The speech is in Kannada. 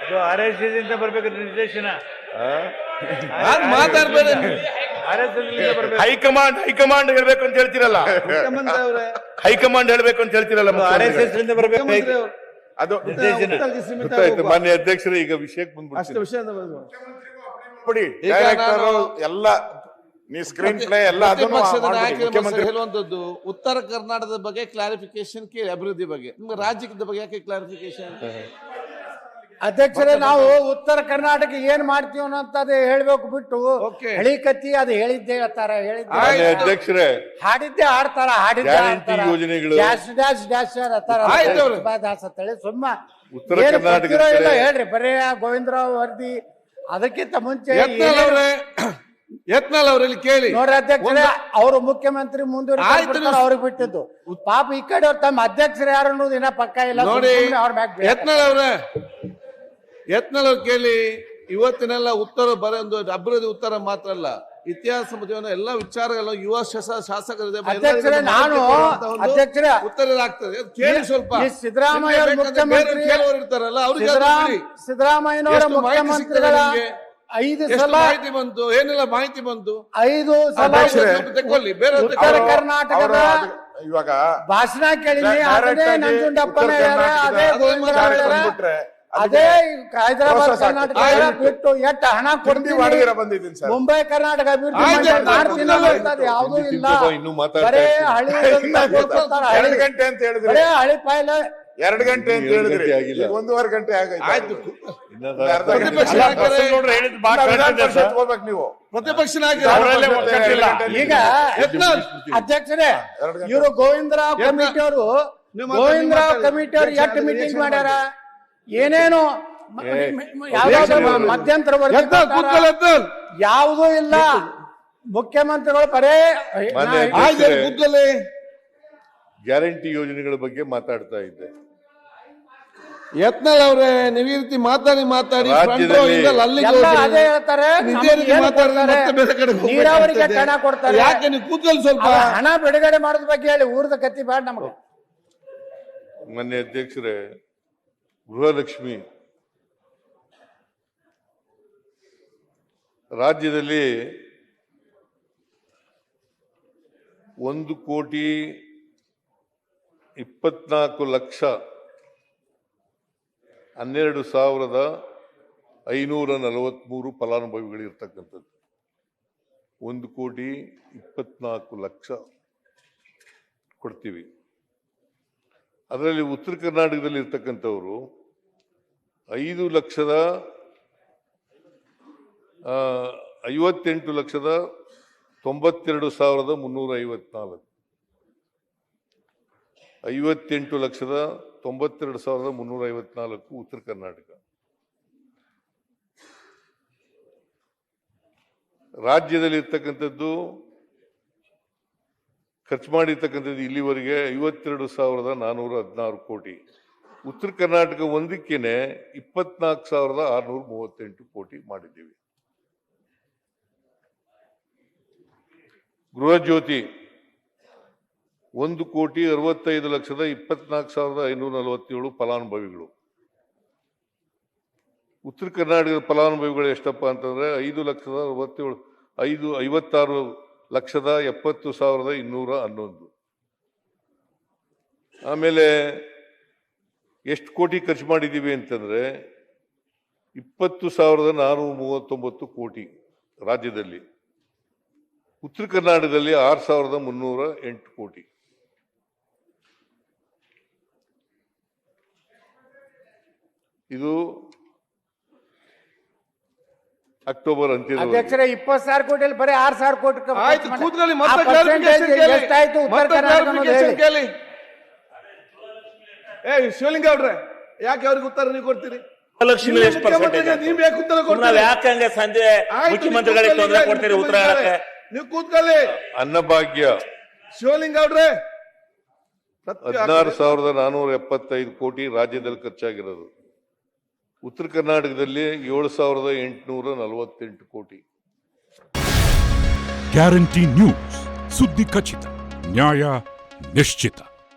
ಅದು RSS ಇಂದ ಬರ್ಬೇಕು ನಿರ್ದೇಶನ. ಮಾತಾಡ್ಬೇಡಿ. ಹೈಕಮಾಂಡ್ ಹೇಳ್ಬೇಕು ಅಂತ ಹೇಳ್ತಿರಲ್ಲ, ಹೈಕಮಾಂಡ್ ಹೇಳ್ಬೇಕು ಅಂತ ಹೇಳ್ತಿರಲ್ಲ, RSS ಇಂದ ಬರ್ಬೇಕು ಅದು ನಿರ್ದೇಶನ. ಗೊತ್ತಾಯ್ತು. ಮಾನ್ಯ ಅಧ್ಯಕ್ಷರೇ, ಈಗ ವಿಷಯಕ್ಕೆ ಬಂದ್ಬಿಡ್ತೀನಿ. ಡೈರೆಕ್ಟರ್ ಎಲ್ಲ ನೀ ಸ್ಕ್ರೀನ್ ಪ್ಲೇ ಎಲ್ಲ ಮುಖ್ಯಮಂತ್ರಿ ಹೇಳುವಂತದ್ದು ಉತ್ತರ ಕರ್ನಾಟಕದ ಬಗ್ಗೆ ಕ್ಲಾರಿಫಿಕೇಶನ್ ಕೇಳಿ, ಅಭಿವೃದ್ಧಿ ಬಗ್ಗೆ. ನಿಮ್ಗೆ ರಾಜ್ಯದ ಬಗ್ಗೆ ಯಾಕೆ ಕ್ಲಾರಿಫಿಕೇಶನ್? ಅಧ್ಯಕ್ಷರೇ, ನಾವು ಉತ್ತರ ಕರ್ನಾಟಕ ಏನ್ ಮಾಡ್ತೀವಿ ಅನ್ನೋಂಥದ್ದು ಹೇಳ್ಬೇಕು ಬಿಟ್ಟು ಹಳಿ ಕತ್ತಿ ಅದು ಹೇಳಿದ್ದೆ ಹೇಳ್ತಾರ, ಅಧ್ಯಕ್ಷರೇ ಹಾಡಿದ್ದೆ ಹಾಡ್ತಾರ, ಹಾಡಿದ್ದೆ ಹಾಡ್ತಾರ, ಡ್ಯಾಶ್ ಡ್ಯಾಶ್ ಡ್ಯಾಶ್ ಅಂತೇಳಿ ಸುಮ್ಮ ಉತ್ತರ ಕರ್ನಾಟಕ ಇಲ್ಲ ಹೇಳ್ರಿ. ಬರೀ ಗೋವಿಂದರಾವ್ ವರದಿ ಅದಕ್ಕಿಂತ ಮುಂಚೆ ಯತ್ನಾಳ್ ಅವರಲ್ಲಿ ಕೇಳಿ ನೋಡ್ರಿ ಅಧ್ಯಕ್ಷರೇ, ಅವರು ಮುಖ್ಯಮಂತ್ರಿ ಮುಂದುವರಿತಾರೆ, ಅವ್ರಿಗೆ ಬಿಟ್ಟಿದ್ದು. ಪಾಪ ಈ ಕಡೆ ಅವ್ರು ತಮ್ಮ ಅಧ್ಯಕ್ಷರು ಯಾರು ಅನ್ನೋದು ಇನ್ನ ಪಕ್ಕ ಇಲ್ಲ ನೋಡಿ. ಯತ್ನಾಳ್ ಅವ್ರು ಕೇಳಿ. ಇವತ್ತಿನೆಲ್ಲ ಉತ್ತರ ಬರೆದು ಅಭಿವೃದ್ಧಿ ಉತ್ತರ ಮಾತ್ರ ಅಲ್ಲ, ಇತಿಹಾಸ ಎಲ್ಲ ವಿಚಾರಗಳು ಯುವ ಶಾಸಕರಿದೆ. ನಾನು ಅಧ್ಯಕ್ಷರೇ ಉತ್ತರ ಆಗ್ತದೆ ಕೇಳಿ. ಸ್ವಲ್ಪ ಸಿದ್ದರಾಮಯ್ಯ ಮುಖ್ಯಮಂತ್ರಿ ಇರ್ತಾರಲ್ಲ ಅವ್ರಿಗೆ ಸಿದ್ದರಾಮಯ್ಯನವರ ಮುಖ್ಯಮಂತ್ರಿಗಳ 5 ಸಲ ಮಾಹಿತಿ ಬಂತು, ಏನೆಲ್ಲ ಮಾಹಿತಿ ಬಂತು, 5 ಸಲ ತಗೊಳ್ಳಿ. ಬೇರೆ ಉತ್ತರ ಕರ್ನಾಟಕದ ಇವಾಗ ಭಾಷಣ ಕೇಳಿನಿ. ಅದೇ ನಂಜುಂಡಪ್ಪನ ಅದೇ ಗೋವಿಂದರಾವ್ ಅದೇ ಹೈದರಾಬಾದ್ ಕರ್ನಾಟಕ ಬಿಟ್ಟು ಎಷ್ಟು ಹಣ ಕೊಡ್ತೀವಿ, ಮುಂಬೈ ಕರ್ನಾಟಕ ಅಭಿವೃದ್ಧಿ ಮಾಡ್ತೀನಿ ಯಾವುದೂ ಇಲ್ಲ. ಬರೇ ಹಳಿ ಗಂಟೆ ಅಂತ ಹೇಳಿದ್ರೆ ಹಳಿ ಪಾಯ್ಲ 2 ಗಂಟೆ ಅಂತ ಹೇಳಿದ್ರೆ 1.5 ಗಂಟೆ ಆಗಾಯ್ತು. ಹೋಗ್ಬೇಕು ನೀವು ಪ್ರತಿಪಕ್ಷ ಈಗ ಅಧ್ಯಕ್ಷರೇ, ಇವರು ಗೋವಿಂದರಾವ್ ಕಮಿಟಿ ಅವರು ಎಷ್ಟು ಮೀಟಿಂಗ್ ಮಾಡ್ಯಾರ, ಏನೇನು ಮಧ್ಯಂತರ ಯಾವುದೂ ಇಲ್ಲ. ಮುಖ್ಯಮಂತ್ರಿಗಳು ಬರೇ ಗ್ಯಾರಂಟಿ ಯೋಜನೆಗಳ ಬಗ್ಗೆ ಮಾತಾಡ್ತಾ ಇದ್ದೆ. ಯತ್ನಾಳ್ ಅವರೇ, ನೀವು ಈ ರೀತಿ ಮಾತಾಡಿ ಅದೇ ಹೇಳ್ತಾರೆ, ನೀರಾವರಿಗೆ ಹಣ ಕೊಡ್ತಾರೆ. ಯಾಕೆ ನೀವು ಕೂತ್ಕೊಳ್ಳಿ, ಸ್ವಲ್ಪ ಹಣ ಬಿಡುಗಡೆ ಮಾಡೋದ್ ಬಗ್ಗೆ ಹೇಳಿ. ಊರದ ಕತ್ತಿ ಬೇಡ ನಮಗೆ. ಮೊನ್ನೆ ಅಧ್ಯಕ್ಷರೇ, ಗೃಹಲಕ್ಷ್ಮಿ ರಾಜ್ಯದಲ್ಲಿ 1,24,543 ಫಲಾನುಭವಿಗಳಿರ್ತಕ್ಕಂಥದ್ದು. 1,24,00,000 ಕೊಡ್ತೀವಿ. ಅದರಲ್ಲಿ ಉತ್ತರ ಕರ್ನಾಟಕದಲ್ಲಿ ಇರ್ತಕ್ಕಂಥವ್ರು 58,92,354 58,92,354 ಉತ್ತರ ಕರ್ನಾಟಕ. ರಾಜ್ಯದಲ್ಲಿ ಇರ್ತಕ್ಕಂಥದ್ದು ಖರ್ಚು ಮಾಡಿರ್ತಕ್ಕಂಥದ್ದು ಇಲ್ಲಿವರೆಗೆ 52,416 ಕೋಟಿ. ಉತ್ತರ ಕರ್ನಾಟಕ ಒಂದಕ್ಕೇನೆ 24,638 ಕೋಟಿ ಮಾಡಿದ್ದೀವಿ. ಗೃಹ ಜ್ಯೋತಿ 1,65,24,547 ಫಲಾನುಭವಿಗಳು. ಉತ್ತರ ಕರ್ನಾಟಕದ ಫಲಾನುಭವಿಗಳು ಎಷ್ಟಪ್ಪ ಅಂತಂದ್ರೆ 56,70,211. ಆಮೇಲೆ ಎಷ್ಟು ಕೋಟಿ ಖರ್ಚು ಮಾಡಿದ್ದೀವಿ ಅಂತಂದ್ರೆ 20,439 ಕೋಟಿ ರಾಜ್ಯದಲ್ಲಿ. ಉತ್ತರ ಕರ್ನಾಟಕದಲ್ಲಿ 6,308 ಕೋಟಿ. ಇದು ಅಕ್ಟೋಬರ್ ಅಂತ್ಯದ ಅಧ್ಯಕ್ಷರೇ 20,000 ಕೋಟಿಯಲ್ಲಿ ಬರೀ 6,000 ಕೋಟಿ ಶಿವಲಿಂಗ ಅವ್ರೆ, ಯಾಕೆ ಅವ್ರಿಗೆ ಉತ್ತರ ನೀವು ಕೊಡ್ತೀರಿ? ಲಕ್ಷ್ಮಿ ಎಷ್ಟು ಪರ್ಸೆಂಟೇಜ್? ಯಾಕಂದ್ರೆ ಸಂಜೆ ಮುಖ್ಯಮಂತ್ರಿಗಳಿಗೆ ತೊಂದರೆ ಕೊಡ್ತೀರಿ ಉತ್ತರ ಹೇಳಕ್ಕೆ? ನೀವು ಕೂತ್ಕೊಳ್ಳಿ. ಅನ್ನಭಾಗ್ಯ ಶಿವಲಿಂಗ ಅವ್ರೆ, 16,475 ಕೋಟಿ ರಾಜ್ಯದಲ್ಲಿ ಖರ್ಚಾಗಿರೋದು. ಉತ್ತರ ಕರ್ನಾಟಕದಲ್ಲಿ 7,848 ಕೋಟಿ. ಗ್ಯಾರಂಟಿ ನ್ಯೂಸ್, ಸುದ್ದಿ ಖಚಿತ, ನ್ಯಾಯ ನಿಶ್ಚಿತ.